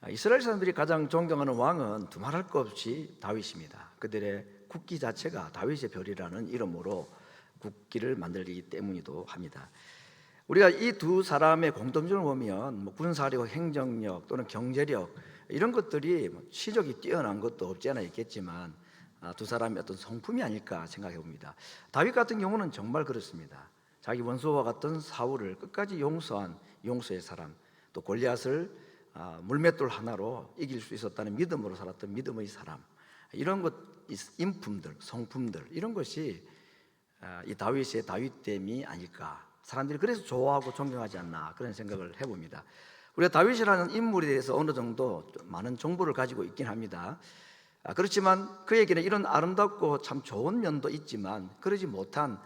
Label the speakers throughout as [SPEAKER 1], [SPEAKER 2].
[SPEAKER 1] 이스라엘 사람들이 가장 존경하는 왕은 두말할 것 없이 다윗입니다. 그들의 국기 자체가 다윗의 별이라는 이름으로 국기를 만들기 때문이기도 합니다. 우리가 이 두 사람의 공통점을 보면 군사력, 행정력 또는 경제력 이런 것들이 치적이 뛰어난 것도 없지 않아 있겠지만 두 사람의 어떤 성품이 아닐까 생각해 봅니다. 다윗 같은 경우는 정말 그렇습니다. 자기 원수와 같은 사울을 끝까지 용서한 용서의 사람, 또 골리앗을 물맷돌 하나로 이길 수 있었다는 믿음으로 살았던 믿음의 사람, 이런 것, 인품들, 성품들 이런 것이 이 다윗의 다윗됨이 아닐까. 사람들이 그래서 좋아하고 존경하지 않나 그런 생각을 해봅니다. 우리가 다윗이라는 인물에 대해서 어느 정도 많은 정보를 가지고 있긴 합니다. 그렇지만 그에게는 이런 아름답고 참 좋은 면도 있지만 그러지 못한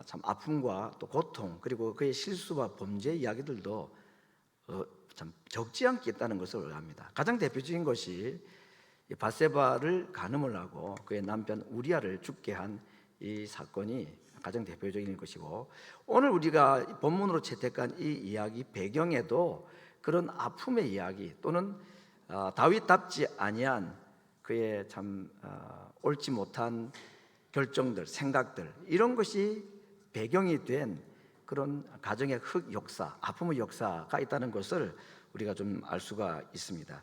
[SPEAKER 1] 참 아픔과 또 고통, 그리고 그의 실수와 범죄 이야기들도 참 적지 않게 있다는 것을 압니다. 가장 대표적인 것이 밧세바를 간음을 하고 그의 남편 우리아를 죽게 한 이 사건이 가장 대표적인 것이고, 오늘 우리가 본문으로 채택한 이 이야기 배경에도 그런 아픔의 이야기 또는 다윗답지 아니한 그의 참 옳지 못한 결정들, 생각들 이런 것이 배경이 된 그런 가정의 흑 역사, 아픔의 역사가 있다는 것을 우리가 좀 알 수가 있습니다.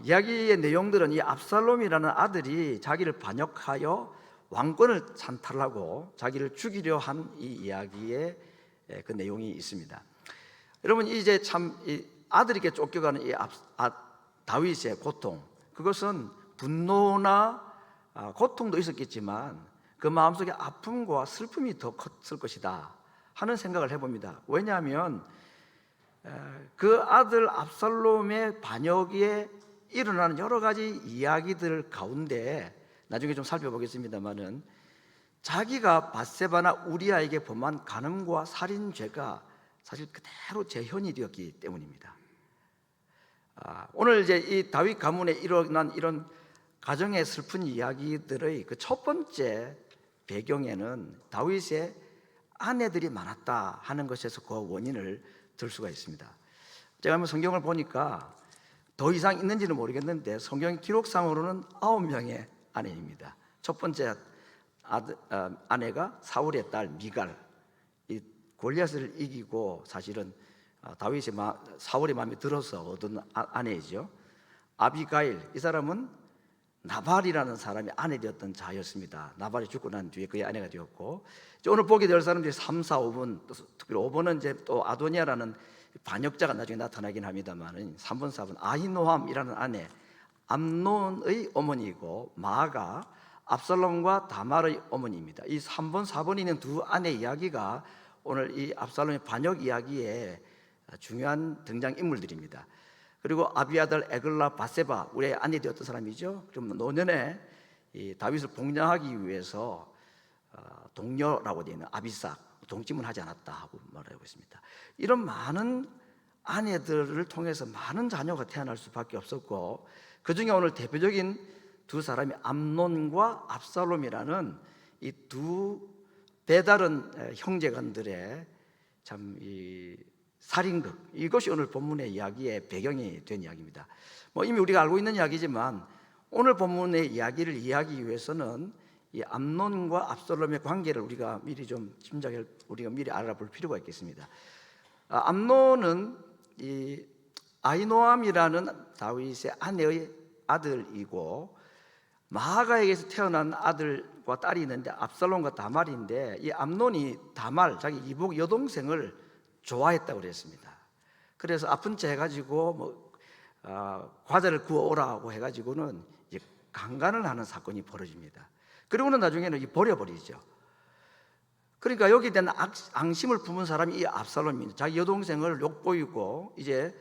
[SPEAKER 1] 이야기의 내용들은 이 압살롬이라는 아들이 자기를 반역하여 왕권을 찬탈하고 자기를 죽이려 한 이 이야기의 그 내용이 있습니다. 여러분, 이제 참 이 아들에게 쫓겨가는 이 다윗의 고통, 그것은 분노나 고통도 있었겠지만 그 마음속에 아픔과 슬픔이 더 컸을 것이다 하는 생각을 해봅니다. 왜냐하면 그 아들 압살롬의 반역에 일어나는 여러 가지 이야기들 가운데 나중에 좀 살펴보겠습니다만은 자기가 밧세바나 우리아에게 범한 간음과 살인죄가 사실 그대로 재현이 되었기 때문입니다. 오늘 이제 이 다윗 가문에 일어난 이런 가정의 슬픈 이야기들의 그 첫 번째 배경에는 다윗의 아내들이 많았다 하는 것에서 그 원인을 들 수가 있습니다. 제가 한번 성경을 보니까 더 이상 있는지는 모르겠는데 성경 기록상으로는 9명의 아내입니다. 첫 번째 아내가 사울의 딸 미갈, 이 골리앗을 이기고 사실은 사울의 마음에 들어서 얻은 아내이죠. 아비가일, 이 사람은 나발이라는 사람이 아내 되었던 자였습니다. 나발이 죽고 난 뒤에 그의 아내가 되었고, 오늘 보게 될 사람들이 3, 4, 5번, 특별히 5번은 이제 또 아도니아라는 반역자가 나중에 나타나긴 합니다만 3번, 4번 아히노함이라는 아내, 암논의 어머니이고 마아가 압살롬과 다말의 어머니입니다. 이 3번, 4번이 있는 두 아내 이야기가 오늘 이 압살롬의 반역 이야기에 중요한 등장인물들입니다. 그리고 아비아들 에글라 밧세바, 우리의 아내 되었던 사람이죠. 그럼 노년에 이 다윗을 복량하기 위해서 동료라고 되어 있는 아비삭, 동침은 하지 않았다 하고 말하고 있습니다. 이런 많은 아내들을 통해서 많은 자녀가 태어날 수밖에 없었고, 그 중에 오늘 대표적인 두 사람이 암논과 압살롬이라는 이 두 배다른 형제간들의 참 이 살인극, 이것이 오늘 본문의 이야기의 배경이 된 이야기입니다. 이미 우리가 알고 있는 이야기지만 오늘 본문의 이야기를 이해하기 위해서는 이 암논과 압살롬의 관계를 우리가 미리 좀 우리가 미리 알아볼 필요가 있겠습니다. 암논은 이 아히노함이라는 다윗의 아내의 아들이고, 마아가에게서 태어난 아들과 딸이 있는데 압살롬과 다말인데, 이 암논이 다말, 자기 이복 여동생을 좋아했다고 그랬습니다. 그래서 아픈 채 해가지고 과자를 구워오라고 해가지고는 이제 강간을 하는 사건이 벌어집니다. 그리고는 나중에는 버려버리죠. 그러니까 여기에 대한 앙심을 품은 사람이 이 압살롬입니다. 자기 여동생을 욕보이고 이제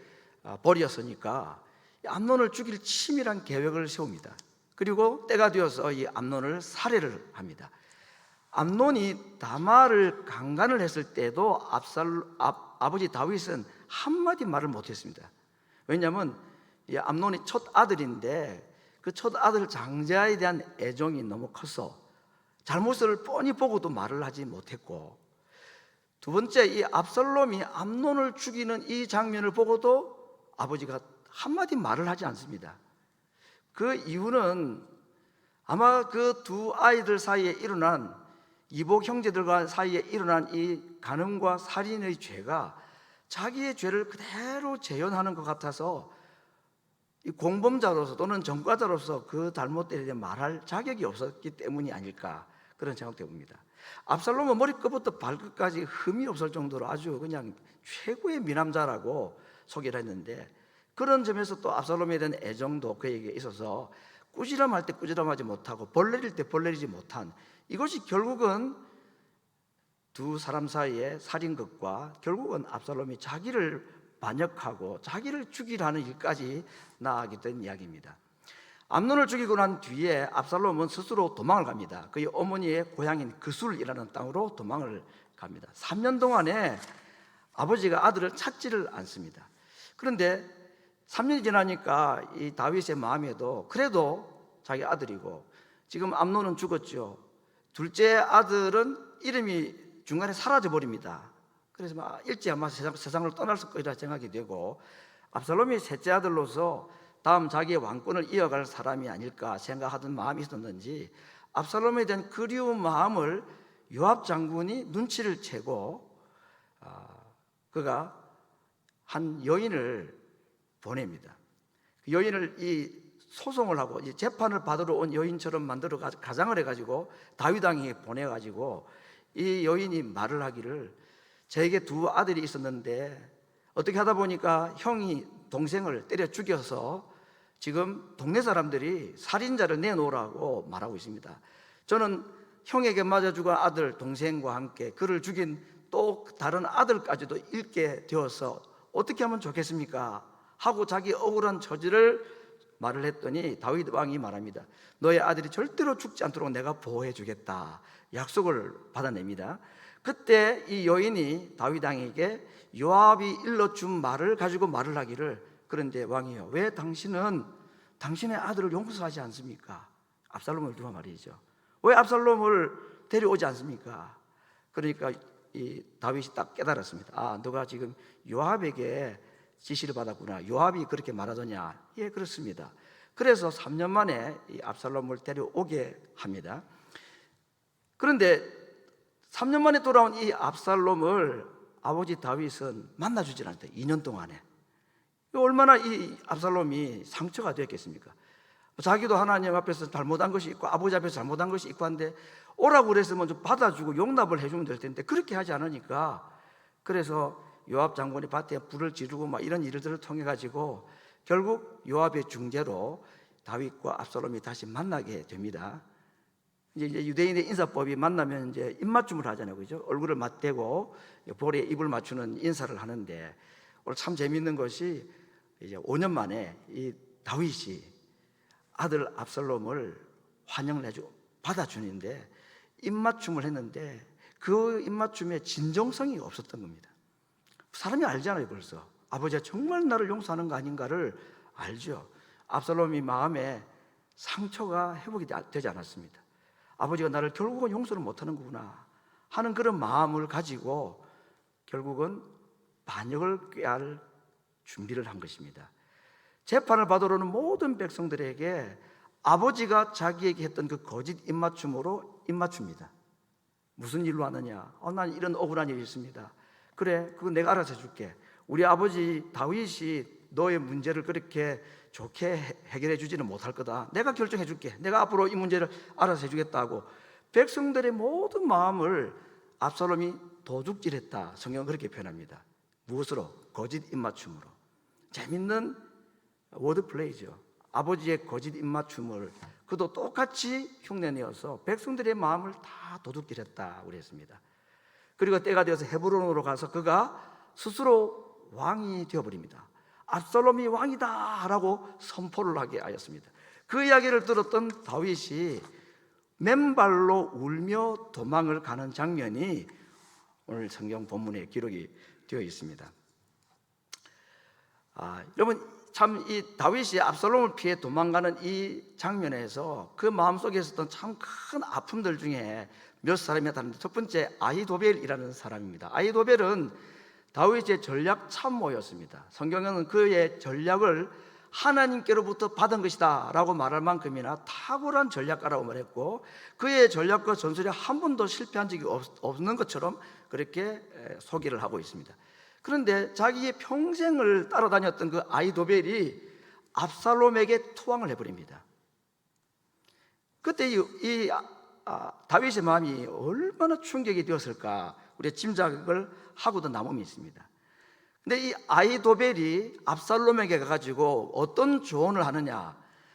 [SPEAKER 1] 버렸으니까 암논을 죽일 치밀한 계획을 세웁니다. 그리고 때가 되어서 이 암논을 살해를 합니다. 암논이 다말을 강간을 했을 때도 아버지 다윗은 한마디 말을 못했습니다. 왜냐하면 이 암논이 첫 아들인데 그 첫 아들 장자에 대한 애정이 너무 커서 잘못을 뻔히 보고도 말을 하지 못했고, 두 번째, 이 압살롬이 암논을 죽이는 이 장면을 보고도 아버지가 한마디 말을 하지 않습니다. 그 이유는 아마 그 두 아이들 사이에 일어난, 이복 형제들과 사이에 일어난 이 간음과 살인의 죄가 자기의 죄를 그대로 재현하는 것 같아서 이 공범자로서 또는 전과자로서 그 잘못에 대해 말할 자격이 없었기 때문이 아닐까, 그런 생각도 봅니다. 압살롬은 머리끝부터 발끝까지 흠이 없을 정도로 아주 그냥 최고의 미남자라고 소개를 했는데, 그런 점에서 또 압살롬에 대한 애정도 그에게 있어서 꾸지람할 때 꾸지람하지 못하고 벌 내릴 때 벌 내리지 못한, 이것이 결국은 두 사람 사이의 살인극과 결국은 압살롬이 자기를 반역하고 자기를 죽이라는 일까지 나아가게 된 이야기입니다. 암논을 죽이고 난 뒤에 압살롬은 스스로 도망을 갑니다. 그의 어머니의 고향인 그술이라는 땅으로 도망을 갑니다. 3년 동안에 아버지가 아들을 찾지를 않습니다. 그런데 3년이 지나니까 이 다윗의 마음에도 그래도 자기 아들이고, 지금 암논은 죽었죠. 둘째 아들은 이름이 중간에 사라져 버립니다. 그래서 일찍 아마 세상을 떠날 것이라 생각이 되고, 압살롬이 셋째 아들로서 다음 자기의 왕권을 이어갈 사람이 아닐까 생각하던 마음이 있었는지, 압살롬에 대한 그리운 마음을 요압 장군이 눈치를 채고 그가 한 여인을 보냅니다. 그 여인을 이 소송을 하고 이 재판을 받으러 온 여인처럼 만들어 가장을 해가지고 다윗 왕에게 보내가지고 이 여인이 말을 하기를, 저에게 두 아들이 있었는데 어떻게 하다 보니까 형이 동생을 때려 죽여서 지금 동네 사람들이 살인자를 내놓으라고 말하고 있습니다. 저는 형에게 맞아 죽은 아들 동생과 함께 그를 죽인 또 다른 아들까지도 잃게 되어서 어떻게 하면 좋겠습니까? 하고 자기 억울한 처지를 말을 했더니 다윗 왕이 말합니다. 너의 아들이 절대로 죽지 않도록 내가 보호해 주겠다, 약속을 받아냅니다. 그때 이 여인이 다윗 왕에게 요압이 일러준 말을 가지고 말을 하기를, 그런데 왕이요, 왜 당신은 당신의 아들을 용서하지 않습니까? 압살롬을 두고 말이죠. 왜 압살롬을 데려오지 않습니까? 그러니까 이 다윗이 딱 깨달았습니다. 아, 너가 지금 요압에게 지시를 받았구나. 요압이 그렇게 말하더냐? 예, 그렇습니다. 그래서 3년 만에 이 압살롬을 데려오게 합니다. 그런데 3년 만에 돌아온 이 압살롬을 아버지 다윗은 만나주질 않았대요. 2년 동안에. 얼마나 이 압살롬이 상처가 되었겠습니까? 자기도 하나님 앞에서 잘못한 것이 있고 아버지 앞에서 잘못한 것이 있고 한데 오라고 그랬으면 좀 받아주고 용납을 해주면 될 텐데 그렇게 하지 않으니까, 그래서 요압 장군이 밭에 불을 지르고 막 이런 일들을 통해 가지고 결국 요압의 중재로 다윗과 압살롬이 다시 만나게 됩니다. 이제 유대인의 인사법이 만나면 이제 입맞춤을 하잖아요, 그죠? 얼굴을 맞대고 볼에 입을 맞추는 인사를 하는데, 오늘 참 재미있는 것이 이제 5년 만에 이 다윗이 아들 압살롬을 환영을 해주고 받아주는데 입맞춤을 했는데 그 입맞춤에 진정성이 없었던 겁니다. 사람이 알잖아요. 벌써 아버지가 정말 나를 용서하는 거 아닌가를 알죠. 압살롬이 마음에 상처가 회복이 되지 않았습니다. 아버지가 나를 결국은 용서를 못하는 거구나 하는 그런 마음을 가지고 결국은 반역을 꾀할 준비를 한 것입니다. 재판을 받으러 오는 모든 백성들에게 아버지가 자기에게 했던 그 거짓 입맞춤으로 입맞춥니다. 무슨 일로 하느냐? 난 이런 억울한 일이 있습니다. 그래, 그거 내가 알아서 해줄게. 우리 아버지 다윗이 너의 문제를 그렇게 좋게 해결해 주지는 못할 거다. 내가 결정해 줄게. 내가 앞으로 이 문제를 알아서 해주겠다고 백성들의 모든 마음을 압살롬이 도둑질했다. 성경은 그렇게 표현합니다. 무엇으로? 거짓 입맞춤으로. 재밌는 워드플레이죠. 아버지의 거짓 입맞춤을 그도 똑같이 흉내내어서 백성들의 마음을 다 도둑질했다 그랬습니다. 그리고 때가 되어서 헤브론으로 가서 그가 스스로 왕이 되어버립니다. 압살롬이 왕이다 라고 선포를 하게 하였습니다. 그 이야기를 들었던 다윗이 맨발로 울며 도망을 가는 장면이 오늘 성경 본문에 기록이 되어 있습니다. 여러분, 참 이 다윗이 압살롬을 피해 도망가는 이 장면에서 그 마음속에 있었던 참 큰 아픔들 중에 몇 사람이 나타나는데, 첫 번째 아히도벨이라는 사람입니다. 아히도벨은 다윗의 전략 참모였습니다. 성경에는 그의 전략을 하나님께로부터 받은 것이다 라고 말할 만큼이나 탁월한 전략가라고 말했고, 그의 전략과 전술이 한 번도 실패한 적이 없는 것처럼 그렇게 소개를 하고 있습니다. 그런데 자기의 평생을 따라다녔던 그 아히도벨이 압살롬에게 투항을 해버립니다. 그때 다윗의 마음이 얼마나 충격이 되었을까 우리가 짐작을 하고도 남음이 있습니다. 근데 이 아히도벨이 압살롬에게 가가지고 어떤 조언을 하느냐,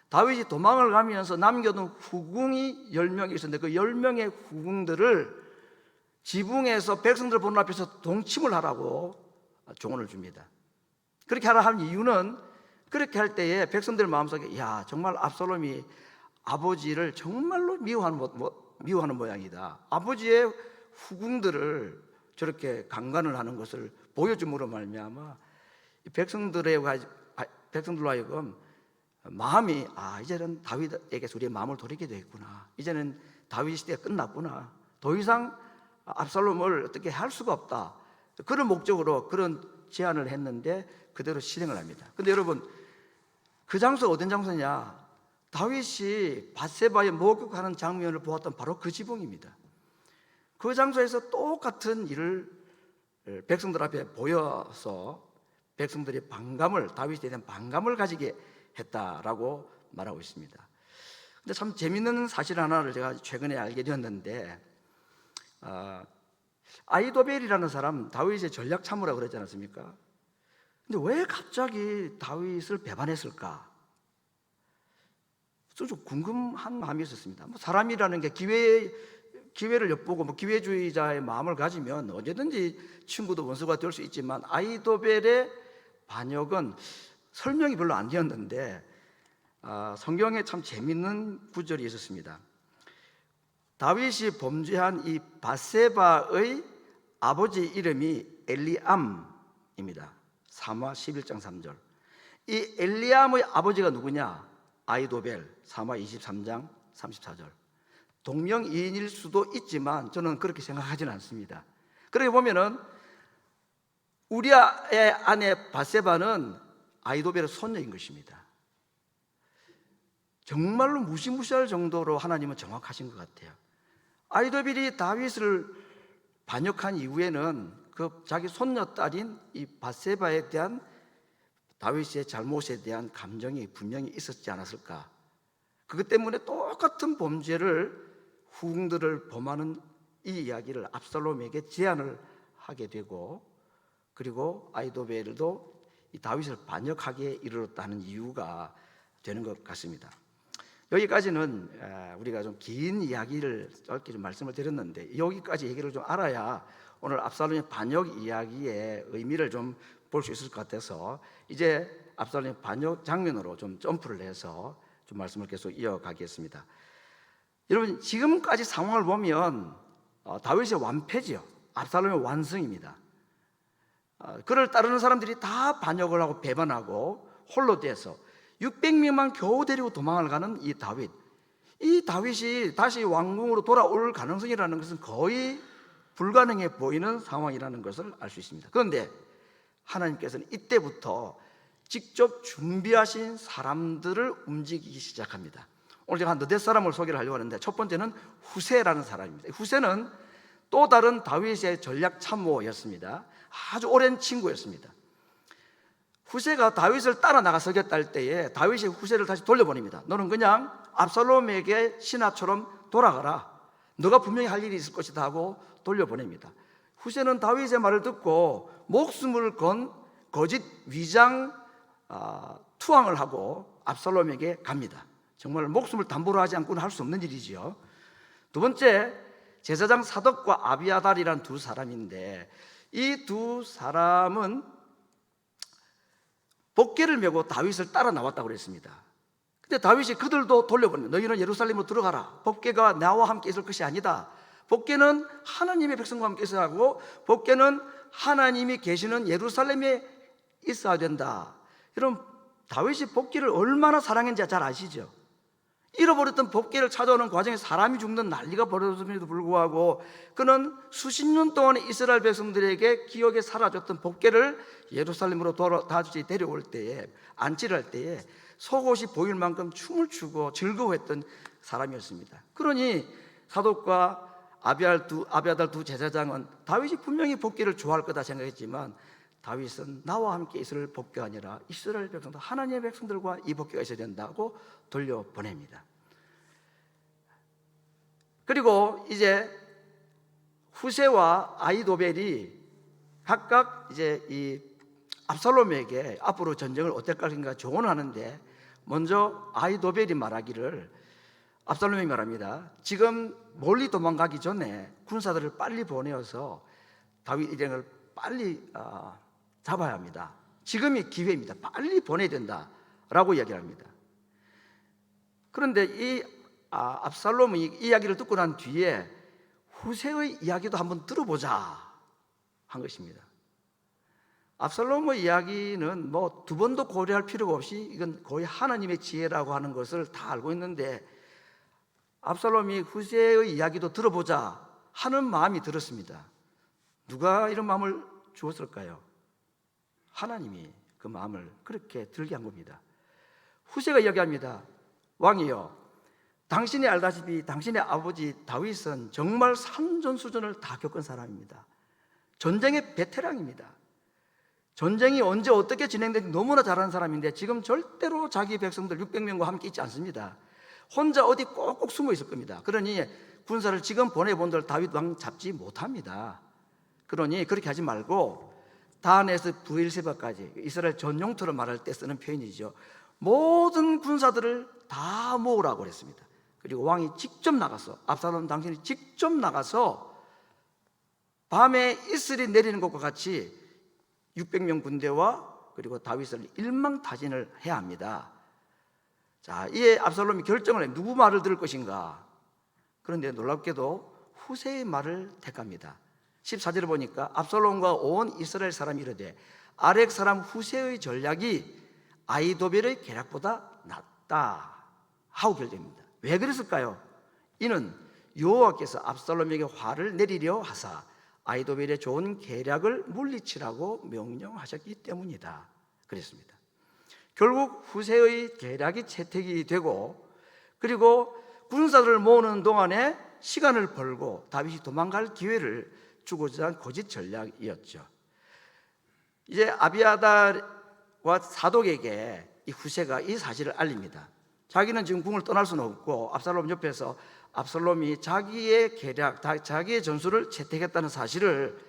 [SPEAKER 1] 다윗이 도망을 가면서 남겨둔 후궁이 10명이 있었는데 그 10명의 후궁들을 지붕에서 백성들 보는 앞에서 동침을 하라고 조언을 줍니다. 그렇게 하라 한 이유는, 그렇게 할 때에 백성들 마음속에 야, 정말 압살롬이 아버지를 정말로 미워하는 모양이다, 아버지의 후궁들을 저렇게 강간을 하는 것을 보여줌으로 말미암아 백성들로 하여금 마음이 이제는 다윗에게서 우리의 마음을 돌리게 되겠구나, 이제는 다윗 시대가 끝났구나, 더 이상 압살롬을 어떻게 할 수가 없다, 그런 목적으로 그런 제안을 했는데 그대로 실행을 합니다. 근데 여러분, 그 장소가 어떤 장소냐, 다윗이 밧세바에 목욕하는 장면을 보았던 바로 그 지붕입니다. 그 장소에서 똑같은 일을 백성들 앞에 보여서 백성들이 다윗에 대한 반감을 가지게 했다라고 말하고 있습니다. 근데 참 재밌는 사실 하나를 제가 최근에 알게 되었는데, 아히도벨이라는 사람 다윗의 전략 참모라고 그러지 않았습니까? 근데 왜 갑자기 다윗을 배반했을까? 좀 궁금한 마음이 있었습니다. 사람이라는 게 기회를 엿보고 기회주의자의 마음을 가지면 언제든지 친구도 원수가 될 수 있지만, 아히도벨의 반역은 설명이 별로 안 되었는데 성경에 참 재밌는 구절이 있었습니다. 다윗이 범죄한 이 밧세바의 아버지 이름이 엘리암입니다. 사무엘 11장 3절. 이 엘리암의 아버지가 누구냐? 아히도벨. 사무엘 23장 34절. 동명이인일 수도 있지만 저는 그렇게 생각하지는 않습니다. 그렇게 보면은 우리아의 아내 밧세바는 아히도벨의 손녀인 것입니다. 정말로 무시무시할 정도로 하나님은 정확하신 것 같아요. 아히도벨이 다윗을 반역한 이후에는 그 자기 손녀딸인 이 밧세바에 대한 다윗의 잘못에 대한 감정이 분명히 있었지 않았을까. 그것 때문에 똑같은 범죄를 후궁들을 범하는 이 이야기를 압살롬에게 제안을 하게 되고, 그리고 아히도벨도 이 다윗을 반역하게 이르렀다는 이유가 되는 것 같습니다. 여기까지는 우리가 좀 긴 이야기를 짧게 좀 말씀을 드렸는데, 여기까지 얘기를 좀 알아야 오늘 압살롬의 반역 이야기의 의미를 좀 볼 수 있을 것 같아서 이제 압살롬의 반역 장면으로 좀 점프를 해서 좀 말씀을 계속 이어가겠습니다. 여러분, 지금까지 상황을 보면 다윗의 완패지요. 압살롬의 완승입니다. 그를 따르는 사람들이 다 반역을 하고 배반하고 홀로 돼서 600명만 겨우 데리고 도망을 가는 이 다윗. 이 다윗이 다시 왕궁으로 돌아올 가능성이라는 것은 거의 불가능해 보이는 상황이라는 것을 알 수 있습니다. 그런데 하나님께서는 이때부터 직접 준비하신 사람들을 움직이기 시작합니다. 오늘 제가 한 너댓 사람을 소개를 하려고 하는데, 첫 번째는 후세라는 사람입니다. 후세는 또 다른 다윗의 전략 참모였습니다. 아주 오랜 친구였습니다. 후세가 다윗을 따라 나가서겠다 할 때에 다윗이 후세를 다시 돌려보냅니다. 너는 그냥 압살롬에게 신하처럼 돌아가라, 너가 분명히 할 일이 있을 것이다 하고 돌려보냅니다. 후세는 다윗의 말을 듣고 목숨을 건 거짓 위장 투항을 하고 압살롬에게 갑니다. 정말 목숨을 담보로 하지 않고는 할 수 없는 일이지요. 두 번째, 제사장 사독과 아비아달이란 두 사람인데, 이 두 사람은 복궤를 메고 다윗을 따라 나왔다고 그랬습니다. 근데 다윗이 그들도 돌려보냅니다. 너희는 예루살렘으로 들어가라. 복궤가 나와 함께 있을 것이 아니다. 복궤는 하나님의 백성과 함께 있어야 하고, 복궤는 하나님이 계시는 예루살렘에 있어야 된다. 여러분, 다윗이 복궤를 얼마나 사랑했는지 잘 아시죠? 잃어버렸던 법궤를 찾아오는 과정에 사람이 죽는 난리가 벌어졌음에도 불구하고 그는 수십 년 동안 이스라엘 백성들에게 기억에 사라졌던 법궤를 예루살렘으로 다시 데려올 때에, 안치를 할 때에 속옷이 보일 만큼 춤을 추고 즐거워했던 사람이었습니다. 그러니 사독과 아비아달 두 제사장은 다윗이 분명히 법궤를 좋아할 거다 생각했지만, 다윗은 나와 함께 있을 법궤가 아니라 이스라엘 백성들, 하나님의 백성들과 이 법궤가 있어야 된다고 돌려보냅니다. 그리고 이제 후세와 아히도벨이 각각 이제 이 압살롬에게 앞으로 전쟁을 어떨 것인가 조언을 하는데, 먼저 아히도벨이 말하기를, 압살롬이 말합니다. 지금 멀리 도망가기 전에 군사들을 빨리 보내어서 다윗 일행을 빨리 잡아야 합니다. 지금이 기회입니다. 빨리 보내야 된다라고 이야기를 합니다. 그런데 이 압살롬이 이야기를 듣고 난 뒤에 후세의 이야기도 한번 들어보자 한 것입니다. 압살롬의 이야기는 뭐 두 번도 고려할 필요가 없이 이건 거의 하나님의 지혜라고 하는 것을 다 알고 있는데, 압살롬이 후세의 이야기도 들어보자 하는 마음이 들었습니다. 누가 이런 마음을 주었을까요? 하나님이 그 마음을 그렇게 들게 한 겁니다. 후세가 이야기합니다. 왕이여, 당신이 알다시피 당신의 아버지 다윗은 정말 산전수전을 다 겪은 사람입니다. 전쟁의 베테랑입니다. 전쟁이 언제 어떻게 진행되는지 너무나 잘 아는 사람인데 지금 절대로 자기 백성들 600명과 함께 있지 않습니다. 혼자 어디 꼭꼭 숨어 있을 겁니다. 그러니 군사를 지금 보내본들 다윗 왕 잡지 못합니다. 그러니 그렇게 하지 말고 단에서 브엘세바까지, 이스라엘 전용토로 말할 때 쓰는 표현이죠. 모든 군사들을 다 모으라고 그랬습니다. 그리고 왕이 직접 나가서, 압살롬 당신이 직접 나가서 밤에 이슬이 내리는 것과 같이 600명 군대와 그리고 다윗을 일망타진을 해야 합니다. 자, 이에 압살롬이 결정을 해. 누구 말을 들을 것인가? 그런데 놀랍게도 후세의 말을 택합니다. 14절을 보니까 압살롬과 온 이스라엘 사람이 이르되 아렉 사람 후세의 전략이 아히도벨의 계략보다 낫다 하고 결정입니다. 왜 그랬을까요? 이는 여호와께서 압살롬에게 화를 내리려 하사 아히도벨의 좋은 계략을 물리치라고 명령하셨기 때문이다 그랬습니다. 결국 후세의 계략이 채택이 되고, 그리고 군사들을 모으는 동안에 시간을 벌고 다윗이 도망갈 기회를 주고자 한 거짓 전략이었죠. 이제 아비아달과 사독에게 이 후세가 이 사실을 알립니다. 자기는 지금 궁을 떠날 수는 없고 압살롬 옆에서 압살롬이 자기의 계략, 자기의 전술을 채택했다는 사실을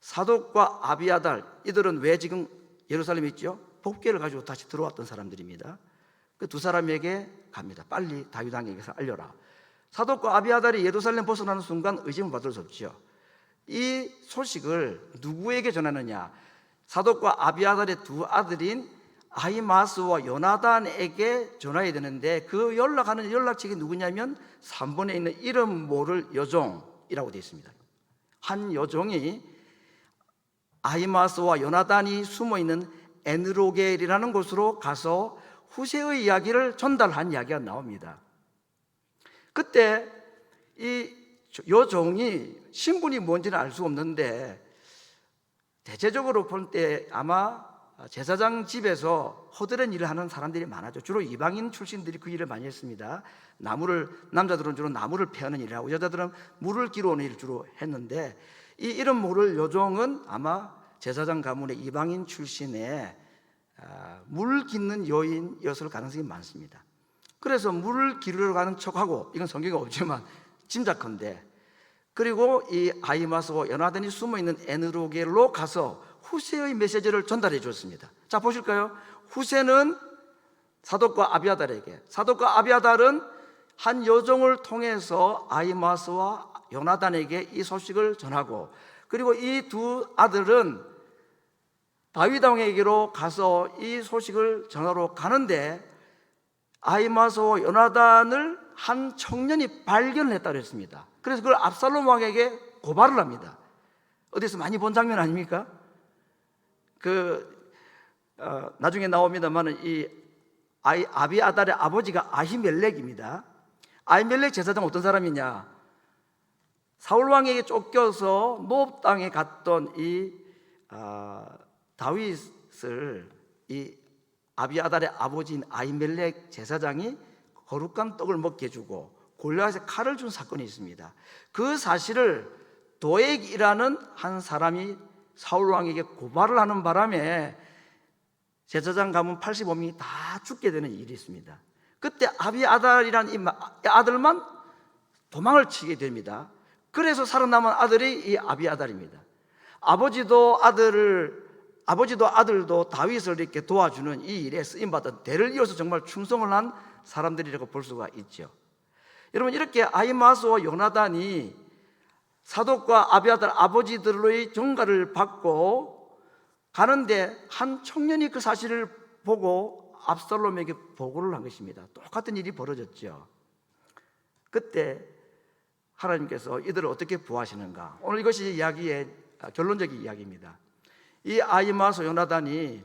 [SPEAKER 1] 사독과 아비아달, 이들은 왜 지금 예루살렘에 있죠? 법궤를 가지고 다시 들어왔던 사람들입니다. 그 두 사람에게 갑니다. 빨리 다윗 왕에게서 알려라. 사독과 아비아달이 예루살렘 벗어나는 순간 의심을 받을 수 없죠. 이 소식을 누구에게 전하느냐? 사독과 아비아달의 두 아들인 아히마스와 요나단에게 전해야 되는데, 그 연락하는 연락책이 누구냐면 3번에 있는 이름 모를 여종이라고 되어 있습니다. 한 여종이 아히마스와 요나단이 숨어있는 에느로겔이라는 곳으로 가서 후세의 이야기를 전달한 이야기가 나옵니다. 그때 이 여종이 신분이 뭔지는 알 수 없는데, 대체적으로 볼 때 아마 제사장 집에서 허드렛 일을 하는 사람들이 많았죠. 주로 이방인 출신들이 그 일을 많이 했습니다. 남자들은 주로 나무를 패하는 일을 하고 여자들은 물을 기르는 일을 주로 했는데, 이 이름 모를 여종은 아마 제사장 가문의 이방인 출신의 물 깃는 여인이었을 가능성이 많습니다. 그래서 물을 기르러 가는 척하고, 이건 성경에 없지만 짐작컨대, 그리고 이 아히마스와 요나단이 숨어있는 에느로겔로 가서 후세의 메시지를 전달해 주었습니다. 자, 보실까요? 후세는 사독과 아비아달에게, 사독과 아비아달은 한 여종을 통해서 아히마스와 요나단에게 이 소식을 전하고, 그리고 이 두 아들은 다윗 왕에게로 가서 이 소식을 전하러 가는데, 아히마스와 요나단을 한 청년이 발견을 했다고 했습니다. 그래서 그걸 압살롬 왕에게 고발을 합니다. 어디서 많이 본 장면 아닙니까? 나중에 나옵니다만 이 아비아달의 아버지가 아히멜렉입니다. 아히멜렉 제사장 어떤 사람이냐? 사울 왕에게 쫓겨서 모압 땅에 갔던 이 다윗을 이 아비아달의 아버지인 아히멜렉 제사장이 거룩한 떡을 먹게 해주고 골리앗에 칼을 준 사건이 있습니다. 그 사실을 도액이라는 한 사람이 사울 왕에게 고발을 하는 바람에 제사장 가문 85명이 다 죽게 되는 일이 있습니다. 그때 아비아달이라는 이 아들만 도망을 치게 됩니다. 그래서 살아남은 아들이 이 아비아달입니다. 아버지도 아들도 다윗을 이렇게 도와주는 이 일에 쓰임받은 대를 이어서 정말 충성을 한 사람들이라고 볼 수가 있죠. 여러분, 이렇게 아히마스와 요나단이 사독과 아비아달 아버지들의 전가를 받고 가는데 한 청년이 그 사실을 보고 압살롬에게 보고를 한 것입니다. 똑같은 일이 벌어졌죠. 그때 하나님께서 이들을 어떻게 보호하시는가? 오늘 이것이 이야기의 결론적인 이야기입니다. 이 아히마스 요나단이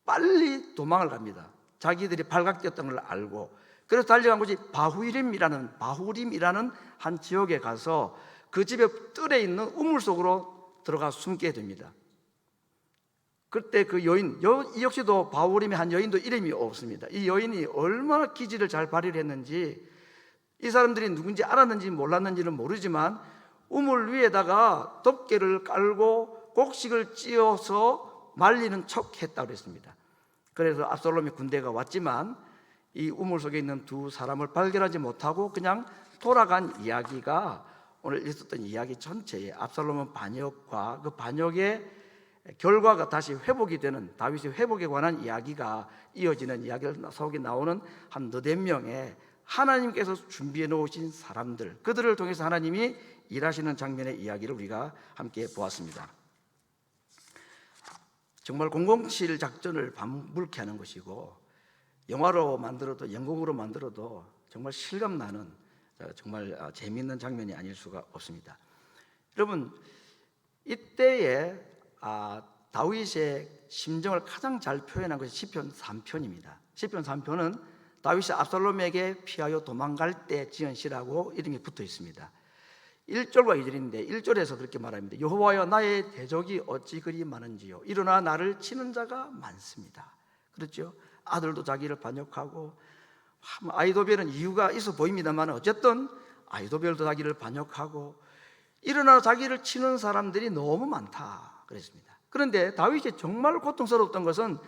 [SPEAKER 1] 빨리 도망을 갑니다. 자기들이 발각되었던 걸 알고. 그래서 달려간 곳이 바후림이라는 한 지역에 가서 그 집에 뜰에 있는 우물 속으로 들어가 숨게 됩니다. 그때 그 여인, 이 역시도 바후림의 한 여인도 이름이 없습니다. 이 여인이 얼마나 기질을 잘 발휘를 했는지, 이 사람들이 누군지 알았는지 몰랐는지는 모르지만 우물 위에다가 덮개를 깔고 곡식을 찧어서 말리는 척 했다고 했습니다. 그래서 압살롬의 군대가 왔지만 이 우물 속에 있는 두 사람을 발견하지 못하고 그냥 돌아간 이야기가 오늘 있었던 이야기 전체에 압살롬은 반역과 그 반역의 결과가 다시 회복이 되는, 다윗의 회복에 관한 이야기가 이어지는 이야기를 속에 나오는 한 너댓 명의 하나님께서 준비해 놓으신 사람들, 그들을 통해서 하나님이 일하시는 장면의 이야기를 우리가 함께 보았습니다. 정말 007 작전을 반복케 하는 것이고, 영화로 만들어도 영국으로 만들어도 정말 실감나는 정말 재미있는 장면이 아닐 수가 없습니다. 여러분, 이때에 다윗의 심정을 가장 잘 표현한 것이 시편 3편입니다. 시편 3편은 다윗이 압살롬에게 피하여 도망갈 때 지은 시라고 이름이 붙어 있습니다. 1절과 2절인데 1절에서 그렇게 말합니다. 여호와여, 나의 대적이 어찌 그리 많은지요. 일어나 나를 치는 자가 많습니다. 그렇죠? 아들도 자기를 반역하고, 아히도벨은 이유가 있어 보입니다만 어쨌든 아히도벨도 자기를 반역하고, 일어나 자기를 치는 사람들이 너무 많다 그랬습니다. 그런데 다윗이 정말 고통스러웠던 것은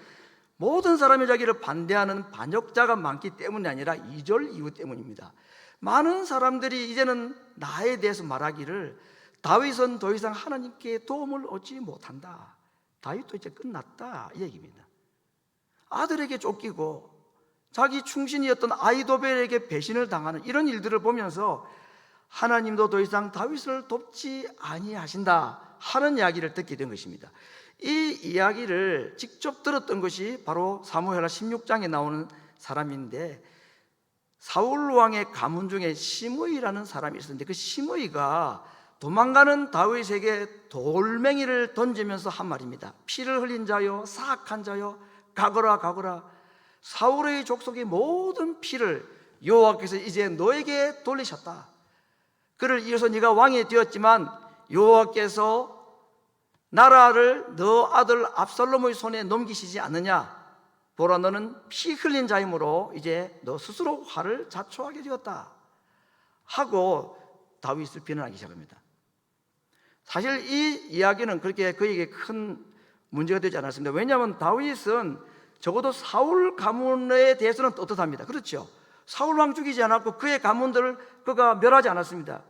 [SPEAKER 1] 모든 사람이 자기를 반대하는 반역자가 많기 때문이 아니라 2절 이유 때문입니다. 많은 사람들이 이제는 나에 대해서 말하기를 다윗은 더 이상 하나님께 도움을 얻지 못한다, 다윗도 이제 끝났다, 이 얘기입니다. 아들에게 쫓기고 자기 충신이었던 아히도벨에게 배신을 당하는 이런 일들을 보면서 하나님도 더 이상 다윗을 돕지 아니하신다 하는 이야기를 듣게 된 것입니다. 이 이야기를 직접 들었던 것이 바로 사무엘하 16장에 나오는 사람인데, 사울 왕의 가문 중에 시므이라는 사람이 있었는데, 그 시므이가 도망가는 다윗에게 돌멩이를 던지면서 한 말입니다. 피를 흘린 자여, 사악한 자여, 가거라 가거라. 사울의 족속의 모든 피를 여호와께서 이제 너에게 돌리셨다. 그를 이어서 네가 왕이 되었지만 여호와께서 나라를 너 아들 압살롬의 손에 넘기시지 않느냐. 보라, 너는 피 흘린 자이므로 이제 너 스스로 화를 자초하게 되었다 하고 다윗을 비난하기 시작합니다. 사실 이 이야기는 그렇게 그에게 큰 문제가 되지 않았습니다. 왜냐하면 다윗은 적어도 사울 가문에 대해서는 떳떳합니다. 그렇죠? 사울 왕 죽이지 않았고 그의 가문들을 그가 멸하지 않았습니다.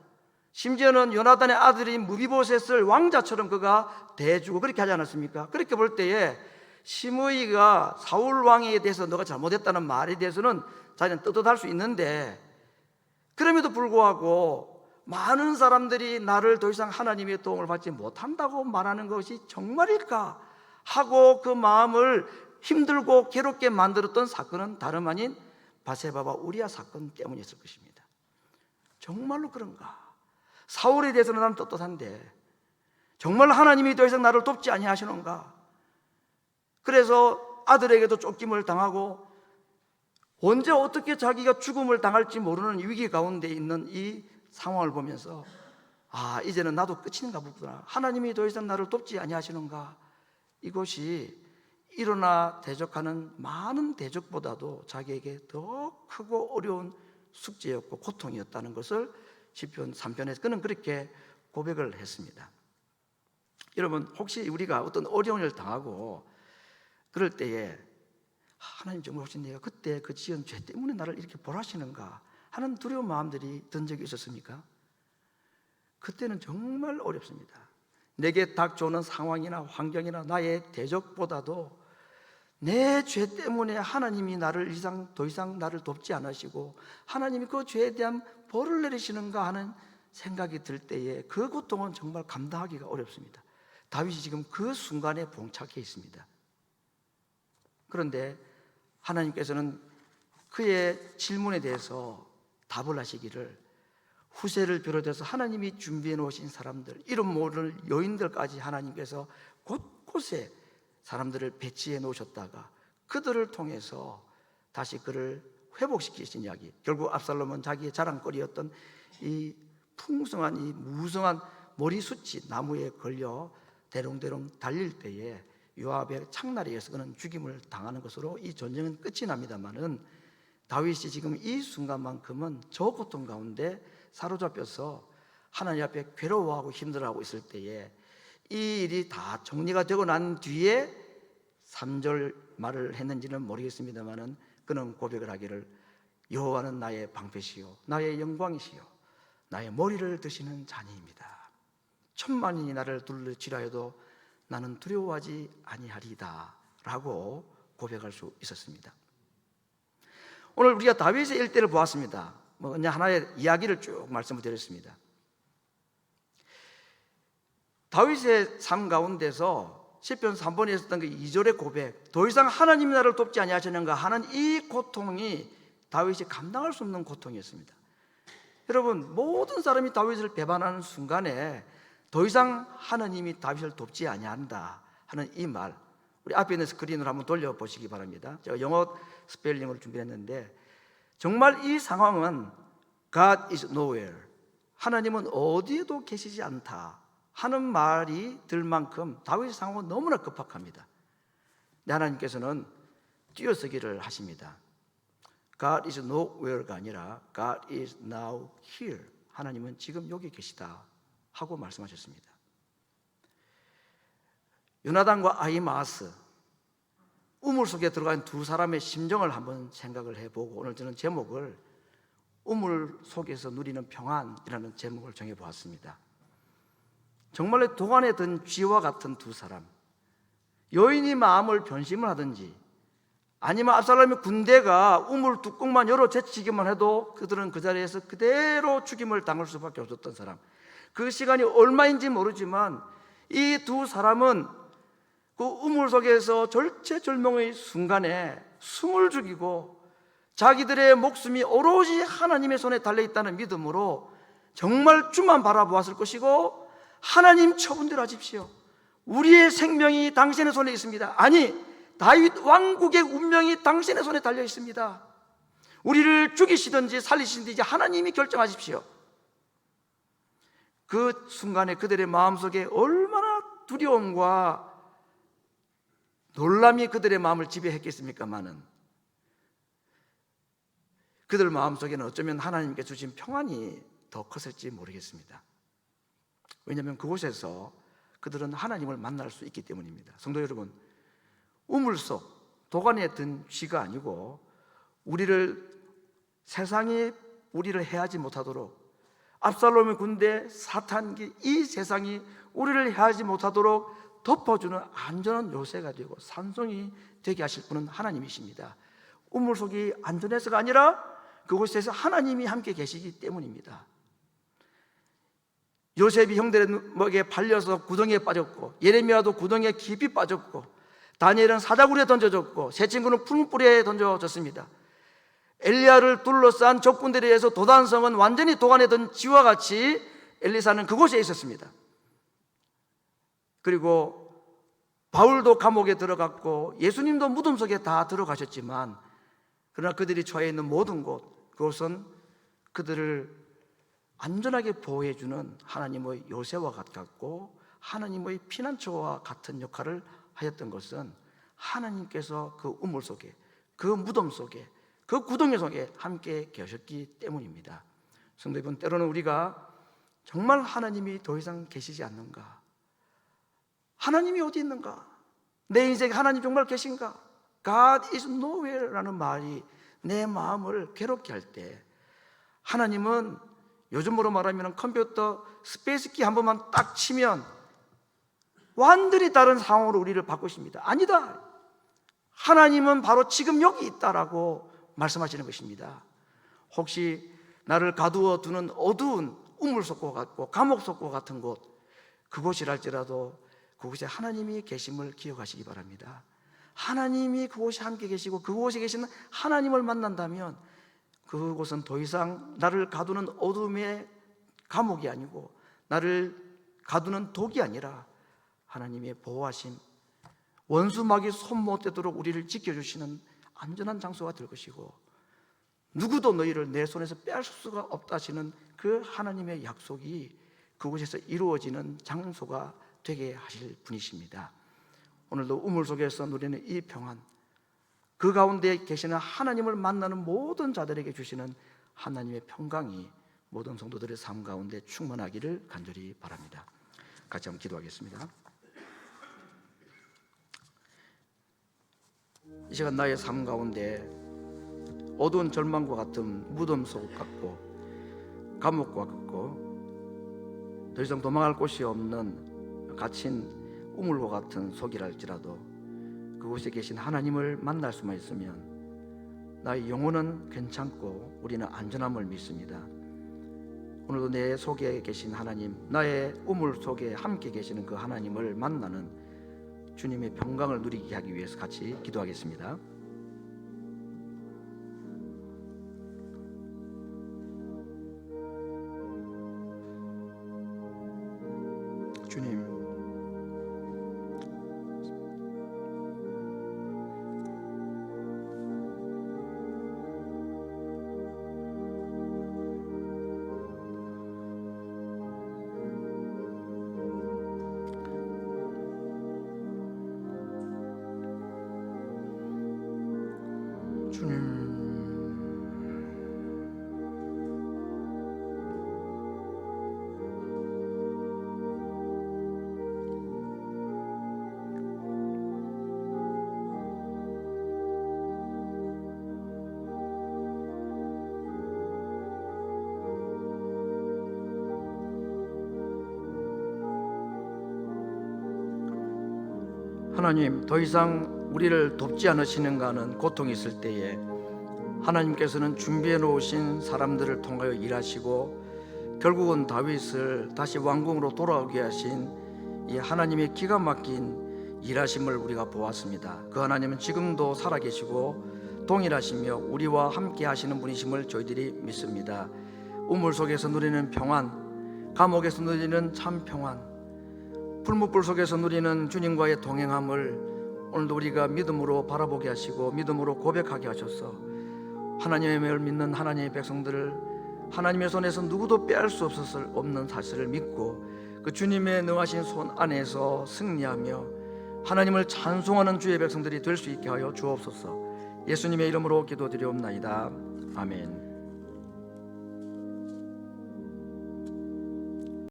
[SPEAKER 1] 심지어는 요나단의 아들인 무비보셋을 왕자처럼 그가 대해주고 그렇게 하지 않았습니까? 그렇게 볼 때에 시므이가 사울 왕에 대해서 너가 잘못했다는 말에 대해서는 자기는 떳떳할 수 있는데, 그럼에도 불구하고 많은 사람들이 나를 더 이상 하나님의 도움을 받지 못한다고 말하는 것이 정말일까 하고 그 마음을 힘들고 괴롭게 만들었던 사건은 다름 아닌 바세바와 우리아 사건 때문이었을 것입니다. 정말로 그런가? 사울에 대해서는 나는 떳떳한데 정말 하나님이 더 이상 나를 돕지 아니하시는가? 그래서 아들에게도 쫓김을 당하고 언제 어떻게 자기가 죽음을 당할지 모르는 위기 가운데 있는 이 상황을 보면서 이제는 나도 끝인가 보구나. 하나님이 더 이상 나를 돕지 아니하시는가. 이것이 일어나 대적하는 많은 대적보다도 자기에게 더 크고 어려운 숙제였고 고통이었다는 것을 시편 3편에서 그는 그렇게 고백을 했습니다. 여러분, 혹시 우리가 어떤 어려움을 당하고 그럴 때에 하나님 정말 혹시 내가 그때 그 지은 죄 때문에 나를 이렇게 벌하시는가 하는 두려운 마음들이 든 적이 있었습니까? 그때는 정말 어렵습니다. 내게 닥쳐오는 상황이나 환경이나 나의 대적보다도 내 죄 때문에 하나님이 나를 더 이상 나를 돕지 않으시고 하나님이 그 죄에 대한 벌을 내리시는가 하는 생각이 들 때에 그 고통은 정말 감당하기가 어렵습니다. 다윗이 지금 그 순간에 봉착해 있습니다. 그런데 하나님께서는 그의 질문에 대해서 답을 하시기를 후세를 비롯해서 하나님이 준비해 놓으신 사람들, 이름 모를 여인들까지 하나님께서 곳곳에 사람들을 배치해 놓으셨다가 그들을 통해서 다시 그를 회복시키신 이야기. 결국 압살롬은 자기의 자랑거리였던 이 풍성한 이 무성한 머리숱이 나무에 걸려 대롱대롱 달릴 때에 요압의 창날에 의해서 그는 죽임을 당하는 것으로 이 전쟁은 끝이 납니다만은 다윗이 지금 이 순간만큼은 저 고통 가운데 사로잡혀서 하나님 앞에 괴로워하고 힘들어하고 있을 때에 이 일이 다 정리가 되고 난 뒤에 3절 말을 했는지는 모르겠습니다만은 그는 고백을 하기를 여호와는 나의 방패시요 나의 영광이시요 나의 머리를 드시는 자니입니다. 천만인이 나를 둘러치라 해도 나는 두려워하지 아니하리다 라고 고백할 수 있었습니다. 오늘 우리가 다윗의 일대를 보았습니다. 그냥 하나의 이야기를 쭉 말씀을 드렸습니다. 다윗의 삶 가운데서 시편 3번에 있었던 그 2절의 고백, 더 이상 하나님이 나를 돕지 아니하시는가 하는 이 고통이 다윗이 감당할 수 없는 고통이었습니다. 여러분, 모든 사람이 다윗을 배반하는 순간에 더 이상 하나님이 다윗을 돕지 아니한다 하는 이 말, 우리 앞에 있는 스크린으로 한번 돌려보시기 바랍니다. 제가 영어 스펠링을 준비했는데 정말 이 상황은 God is nowhere, 하나님은 어디에도 계시지 않다 하는 말이 들 만큼 다윗의 상황은 너무나 급박합니다. 하나님께서는 뛰어서기를 하십니다. God is nowhere가 아니라 God is now here, 하나님은 지금 여기 계시다 하고 말씀하셨습니다. 요나단과 아히마아스, 우물 속에 들어간 두 사람의 심정을 한번 생각을 해보고 오늘 저는 제목을 우물 속에서 누리는 평안이라는 제목을 정해보았습니다. 정말로 도관에 든 쥐와 같은 두 사람, 여인이 마음을 변심을 하든지 아니면 압살롬의 군대가 우물 뚜껑만 열어 제치기만 해도 그들은 그 자리에서 그대로 죽임을 당할 수밖에 없었던 사람, 그 시간이 얼마인지 모르지만 이 두 사람은 그 우물 속에서 절체절명의 순간에 숨을 죽이고 자기들의 목숨이 오로지 하나님의 손에 달려있다는 믿음으로 정말 주만 바라보았을 것이고, 하나님 처분대로 하십시오, 우리의 생명이 당신의 손에 있습니다, 아니 다윗 왕국의 운명이 당신의 손에 달려 있습니다, 우리를 죽이시든지 살리시든지 하나님이 결정하십시오. 그 순간에 그들의 마음속에 얼마나 두려움과 놀람이 그들의 마음을 지배했겠습니까마는 그들 마음속에는 어쩌면 하나님께 주신 평안이 더 컸을지 모르겠습니다. 왜냐하면 그곳에서 그들은 하나님을 만날 수 있기 때문입니다. 성도 여러분, 우물 속 도관에 든 쥐가 아니고 세상이 우리를 해하지 못하도록, 압살롬의 군대, 사탄기, 이 세상이 우리를 해하지 못하도록 덮어주는 안전한 요새가 되고 산성이 되게 하실 분은 하나님이십니다. 우물 속이 안전해서가 아니라 그곳에서 하나님이 함께 계시기 때문입니다. 요셉이 형들에게 팔려서 구덩이에 빠졌고, 예레미야도 구덩이에 깊이 빠졌고, 다니엘은 사자굴에 던져졌고, 세 친구는 풀무불에 던져졌습니다. 엘리야를 둘러싼 적군들에 의해서 도단성은 완전히 도관에 든 쥐와 같이 엘리사는 그곳에 있었습니다. 그리고 바울도 감옥에 들어갔고 예수님도 무덤 속에 다 들어가셨지만 그러나 그들이 처해 있는 모든 곳, 그것은 그들을 안전하게 보호해주는 하나님의 요새와 같았고 하나님의 피난처와 같은 역할을 하였던 것은 하나님께서 그 우물 속에, 그 무덤 속에, 그 구덩이 속에 함께 계셨기 때문입니다. 성도 여러분, 때로는 우리가 정말 하나님이 더 이상 계시지 않는가? 하나님이 어디 있는가? 내 인생에 하나님 정말 계신가? God is nowhere라는 말이 내 마음을 괴롭게 할 때, 하나님은 요즘으로 말하면 컴퓨터 스페이스키 한 번만 딱 치면 완전히 다른 상황으로 우리를 바꾸십니다. 아니다, 하나님은 바로 지금 여기 있다라고 말씀하시는 것입니다. 혹시 나를 가두어 두는 어두운 우물 속과 같고 감옥 속과 같은 곳, 그곳이랄지라도 그곳에 하나님이 계심을 기억하시기 바랍니다. 하나님이 그곳에 함께 계시고 그곳에 계시는 하나님을 만난다면 그곳은 더 이상 나를 가두는 어둠의 감옥이 아니고 나를 가두는 독이 아니라 하나님의 보호하심, 원수 마귀 손 못 대도록 우리를 지켜주시는 안전한 장소가 될 것이고, 누구도 너희를 내 손에서 빼앗을 수가 없다 하시는 그 하나님의 약속이 그곳에서 이루어지는 장소가 되게 하실 분이십니다. 오늘도 우물 속에서 누리는 이 평안, 그 가운데 계시는 하나님을 만나는 모든 자들에게 주시는 하나님의 평강이 모든 성도들의 삶 가운데 충만하기를 간절히 바랍니다. 같이 한번 기도하겠습니다. 이 시간 나의 삶 가운데 어두운 절망과 같은 무덤 속 같고 감옥과 같고 더 이상 도망할 곳이 없는 갇힌 우물과 같은 속이랄지라도 그곳에 계신 하나님을 만날 수만 있으면 나의 영혼은 괜찮고 우리는 안전함을 믿습니다. 오늘도 내 속에 계신 하나님, 나의 우물 속에 함께 계시는 그 하나님을 만나는 주님의 평강을 누리게 하기 위해서 같이 기도하겠습니다. 주님, 하나님, 더 이상 우리를 돕지 않으시는가 하는 고통이 있을 때에 하나님께서는 준비해 놓으신 사람들을 통하여 일하시고 결국은 다윗을 다시 왕궁으로 돌아오게 하신 이 하나님의 기가 막힌 일하심을 우리가 보았습니다. 그 하나님은 지금도 살아계시고 동일하시며 우리와 함께 하시는 분이심을 저희들이 믿습니다. 우물 속에서 누리는 평안, 감옥에서 누리는 참 평안, 풀무불 속에서 누리는 주님과의 동행함을 오늘도 우리가 믿음으로 바라보게 하시고 믿음으로 고백하게 하셔서 하나님을 믿는 하나님의 백성들을 하나님의 손에서 누구도 빼앗을 수 없는 사실을 믿고 그 주님의 능하신 손 안에서 승리하며 하나님을 찬송하는 주의 백성들이 될 수 있게 하여 주옵소서. 예수님의 이름으로 기도드리옵나이다. 아멘.